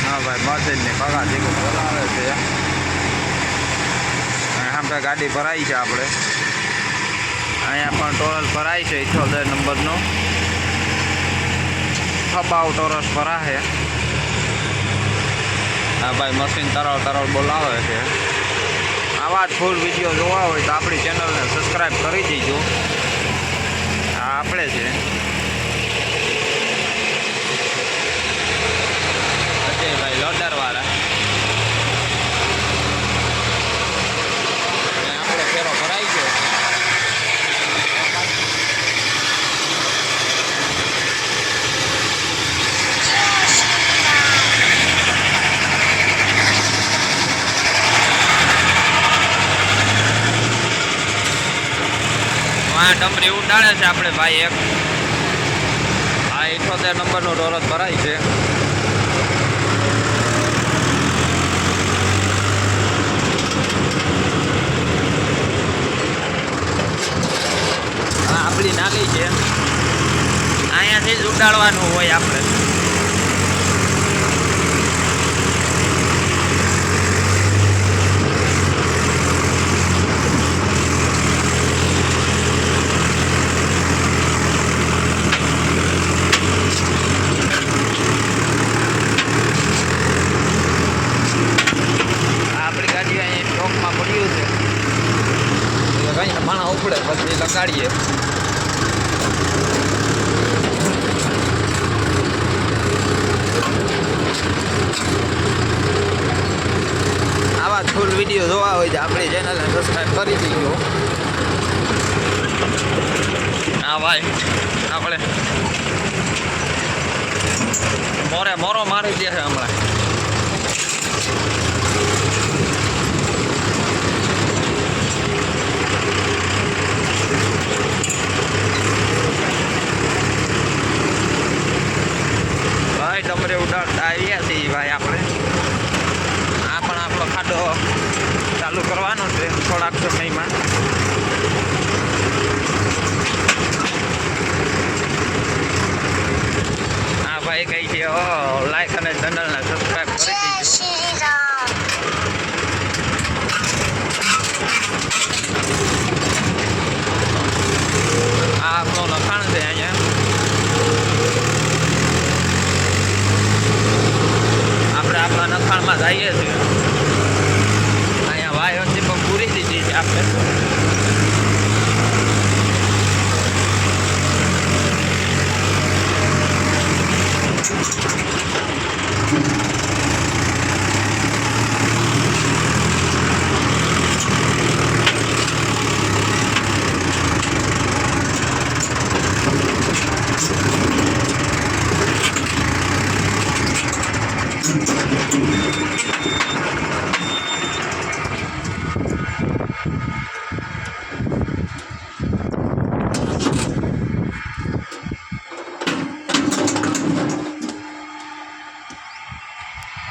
હા ભાઈ મશીનની પગા દીકું બોલાવે છે આપણે ગાડી ભરાઈ છે આપણે અહીંયા પણ ટોરસ ભરાય છે 78 નંબરનો ખબાવ ટોરસ ભરાશે હા ભાઈ મશીન તરળ બોલાવે છે આવા જ ફૂલ વિડીયો જોવા હોય તો આપણી ચેનલને સબસ્ક્રાઈબ કરી દેજો આ આપણે છે અજયભાઈ લોડરવાળા આપણે ફેરો ભરાઈ ગયો આ ડમરી ઉડાડે છે આપણે ભાઈ એક આ 78 નંબરનો ટોરસ ભરાય છે આ આપણી નાલી છે અહીંયાથી જ ઉડાડવાનું હોય આપણે માણા ઉપડે પછી લગાડીએ આવા ફૂલ વિડીયો જોવા હોય તો આપણી ચેનલને સબસ્ક્રાઈબ કરી દીજો હા ભાઈ આપણે મોરો મારી દે છે હમણાં ડમરે ઉડાડતા આવ્યા છીએ ભાઈ આપણે આ પણ આપણો ખાડો ચાલુ કરવાનો છે થોડાક સમયમાં હા ભાઈ કઈ છે લાઈક અને ચેનલને સબસ્ક્રાઈબ કરી દેજો આ આપણો લખાણ છે અહીંયા આપણા નખાણમાં જઈએ છીએ અહીંયા વાય હતી પણ પૂરી દીધી છે આપણે